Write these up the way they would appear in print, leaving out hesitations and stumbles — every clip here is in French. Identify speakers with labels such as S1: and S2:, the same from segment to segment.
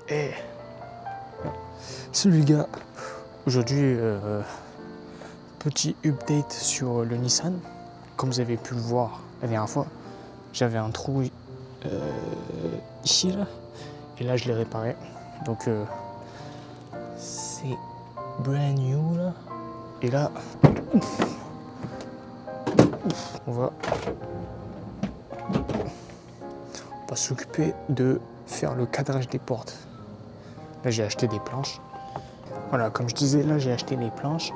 S1: Hey. Salut les gars, aujourd'hui petit update sur le Nissan. Comme vous avez pu le voir la dernière fois, j'avais un trou ici là, et là je l'ai réparé. Donc c'est brand new là. Et là, on va s'occuper de faire le cadrage des portes. Là j'ai acheté des planches. Voilà, comme je disais, là j'ai acheté des planches.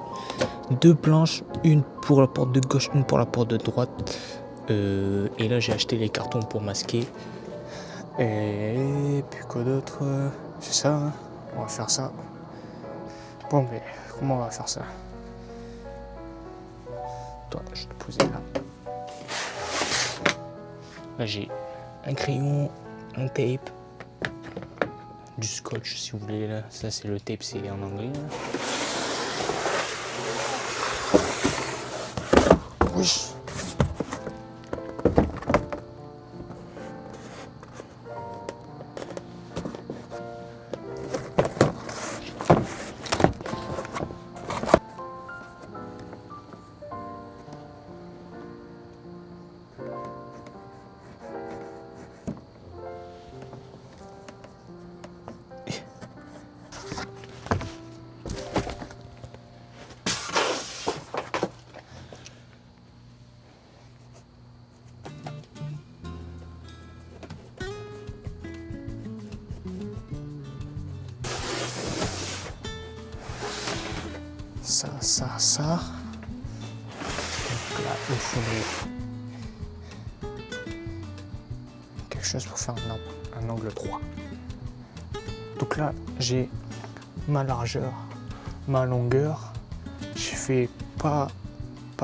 S1: 2 planches, une pour la porte de gauche, une pour la porte de droite. Et là j'ai acheté les cartons pour masquer. Et puis quoi d'autre? C'est ça, hein, on va faire ça. Bon, mais comment on va faire ça? Toi, je vais te poser là. Là j'ai un crayon, un tape, du scotch si vous voulez là. Ça c'est le tape, c'est en anglais là. Oui. Ça. Donc là, il faudrait quelque chose pour faire un angle droit. Donc là, j'ai ma largeur, ma longueur. J'ai fait pas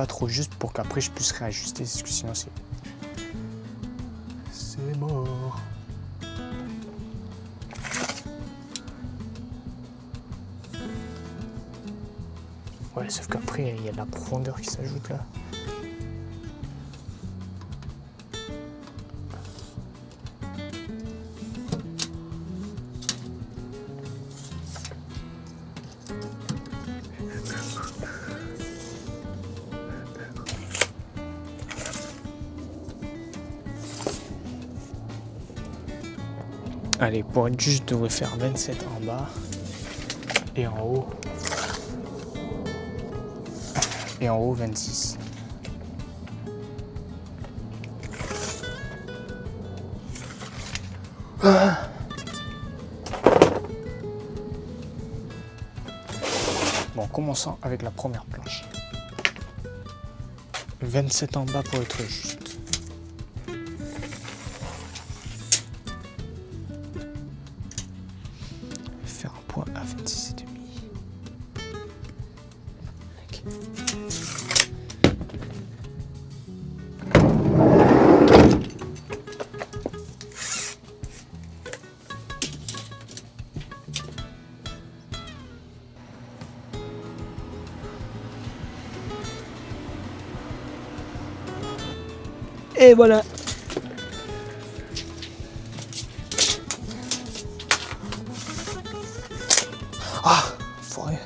S1: trop juste pour qu'après je puisse réajuster, parce que sinon c'est mort. Ouais, sauf qu'après, il y a de la profondeur qui s'ajoute là. Allez, pour être juste, je devrais faire 27 en bas et en haut. Et en haut, 26. Bon, commençons avec la première planche. 27 en bas pour être juste. Faire un point à 26,5. Okay. Et voilà. Ah, forêt.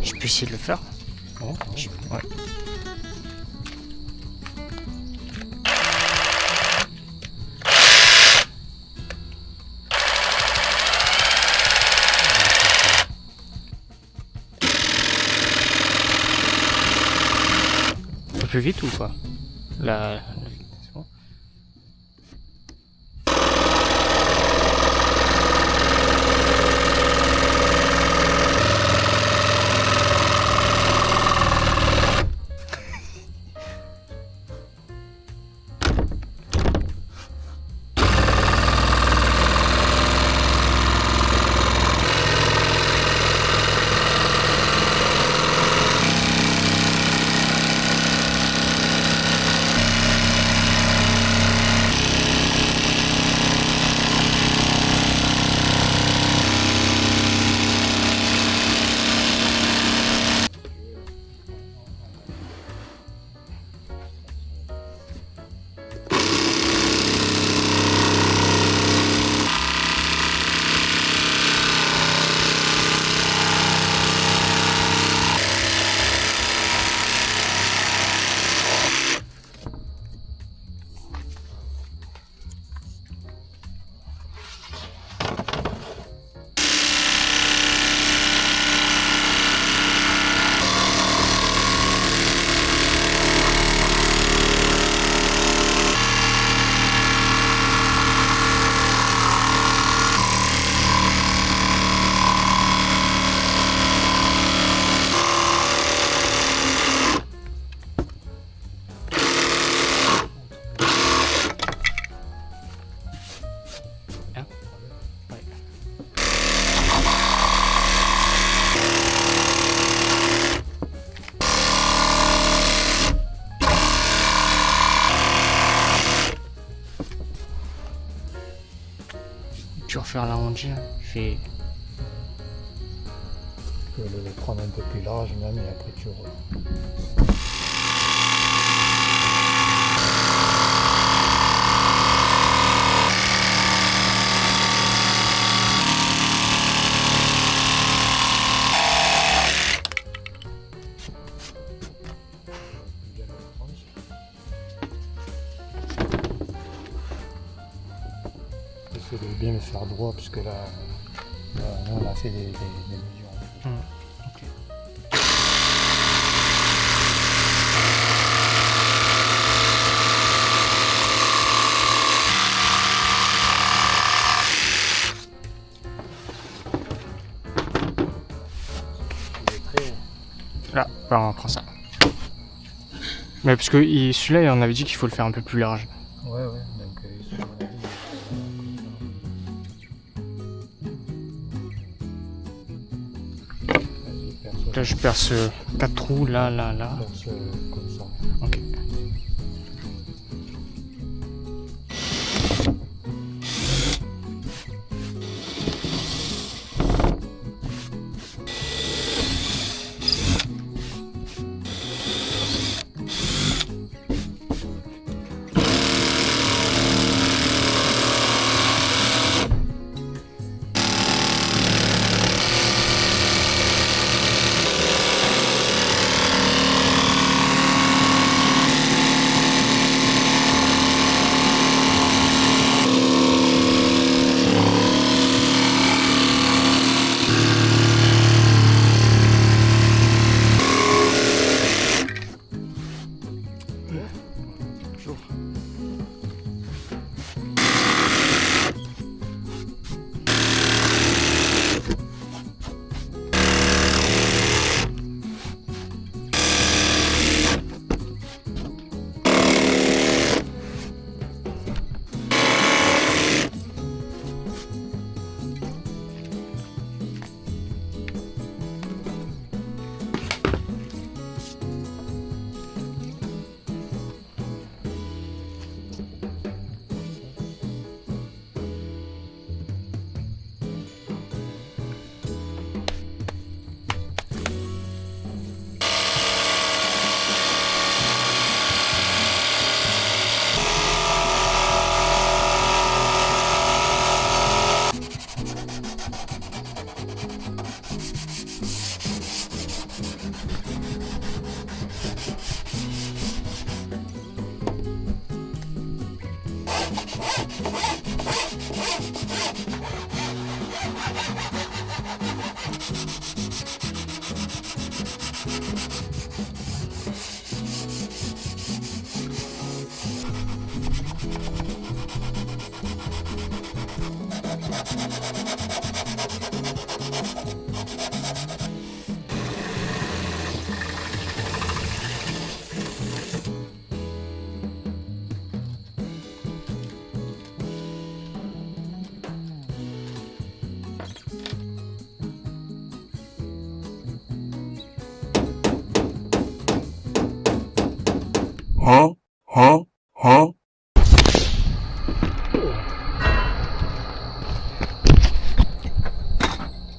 S1: Je peux essayer de le faire.
S2: Oh.
S1: Ouais. Un peu plus vite ou pas? La... C'est bon. faire l'arrondir, je vais...
S2: Tu peux le prendre un peu plus large même et après tu roules. Essayer de bien le faire droit puisque là on a fait des mesures.
S1: Ok.
S2: Il est prêt.
S1: Là, bah, on prend ça. Mais parce que celui-là, on avait dit qu'il faut le faire un peu plus large.
S2: Ouais, donc sur mon avis, vas-y, perce.
S1: Là, je perce 4 trous, là.
S2: Perce comme ça.
S1: Ok.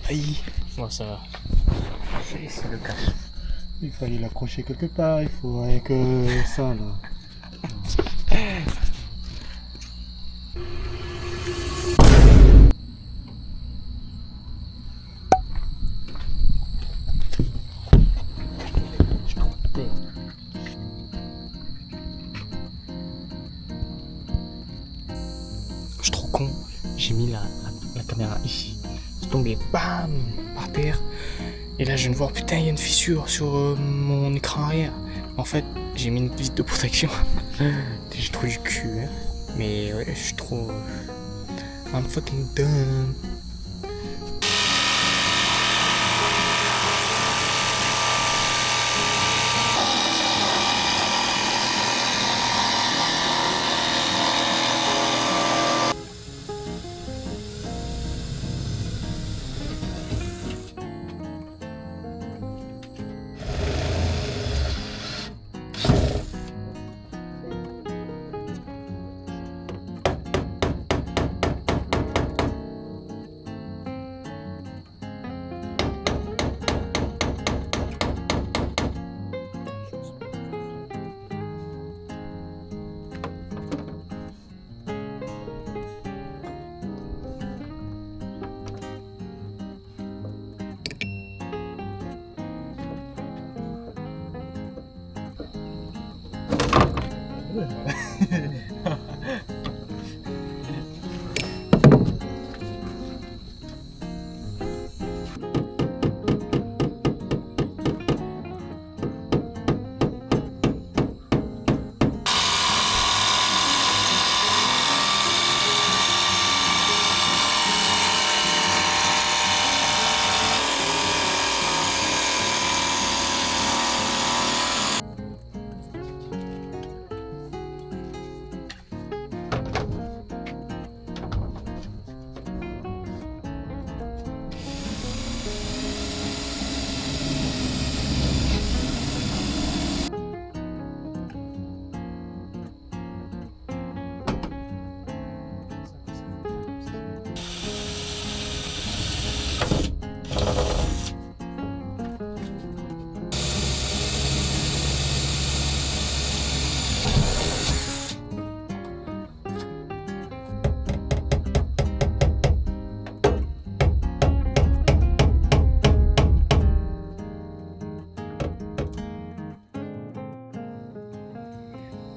S1: Aïe. Bon, ça va. C'est le cache.
S2: Il fallait l'accrocher quelque part, il faut rien que ça là.
S1: Je suis trop con. J'ai mis la caméra ici. C'est tombé bam par terre. Et là je viens de voir putain il y a une fissure sur mon écran arrière. En fait j'ai mis une vis de protection. J'ai trop du cul hein. Mais ouais je suis trop... I'm fucking dumb.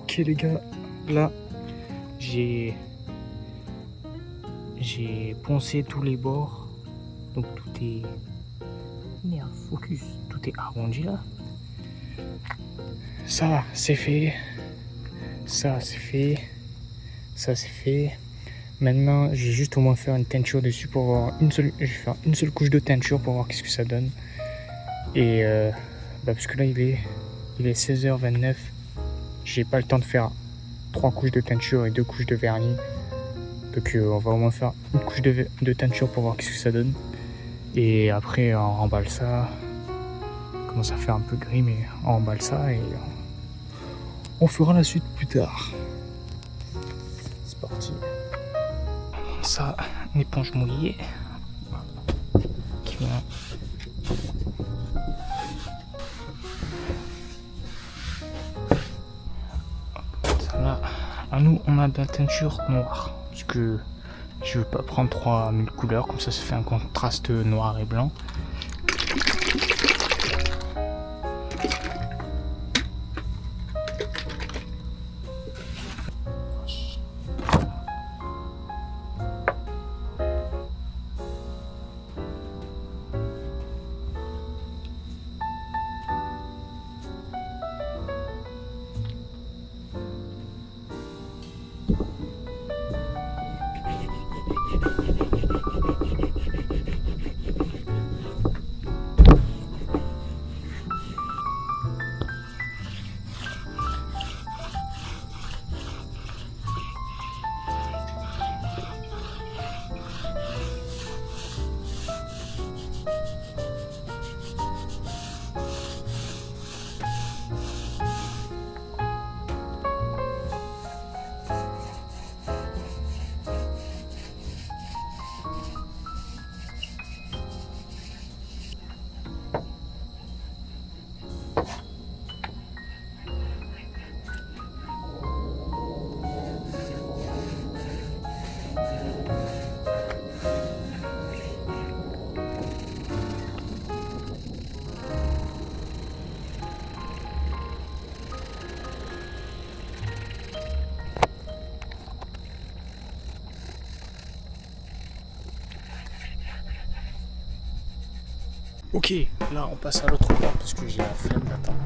S1: Ok les gars, là j'ai poncé tous les bords, donc tout est... Merde, focus, tout est arrondi là. Ça c'est fait, ça c'est fait, ça c'est fait. Maintenant j'ai juste au moins faire une teinture dessus pour voir je vais faire une seule couche de teinture pour voir qu'est-ce que ça donne. Et parce que là il est 16h29. J'ai pas le temps de faire 3 couches de teinture et 2 couches de vernis. Donc on va au moins faire une couche de teinture pour voir qu'est-ce que ça donne. Et après on remballe ça. On commence à faire un peu gris mais on remballe ça et on fera la suite plus tard. C'est parti. Ça, une éponge mouillée. Qui vient. Là, à nous on a de la teinture noire parce que je veux pas prendre 3000 couleurs, comme ça fait un contraste noir et blanc. Ok, là on passe à l'autre bord parce que j'ai la flemme d'attendre.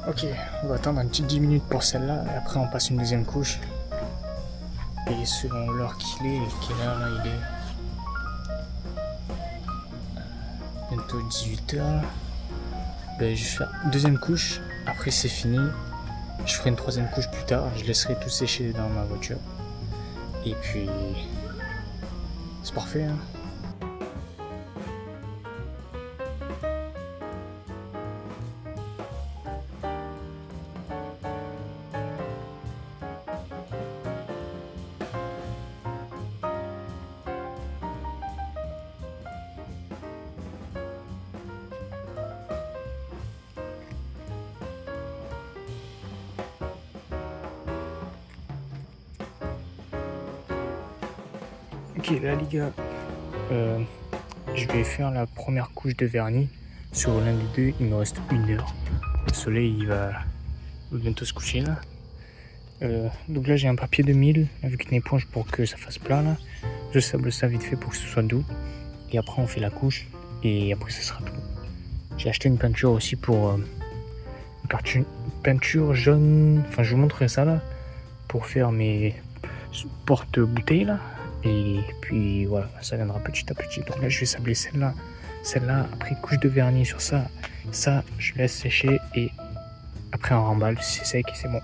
S1: Ok, on va attendre un petit 10 minutes pour celle-là et après on passe une deuxième couche. Et selon l'heure qu'il est, quelle heure là il est bientôt 18h. Ben, je vais faire deuxième couche, après c'est fini. Je ferai une troisième couche plus tard, je laisserai tout sécher dans ma voiture. Et puis c'est parfait hein. Ok là les gars, je vais faire la première couche de vernis sur l'un des deux, il me reste 1 heure. Le soleil il va bientôt se coucher là. Donc là j'ai un papier de 1000 avec une éponge pour que ça fasse plat là. Je sable ça vite fait pour que ce soit doux. Et après on fait la couche et après ce sera tout. J'ai acheté une peinture aussi pour une peinture jaune, enfin je vous montrerai ça là, pour faire mes porte-bouteilles là. Et puis voilà, ça viendra petit à petit. Donc là je vais sabler celle-là, après couche de vernis sur ça, je laisse sécher et après on remballe, c'est sec et c'est bon.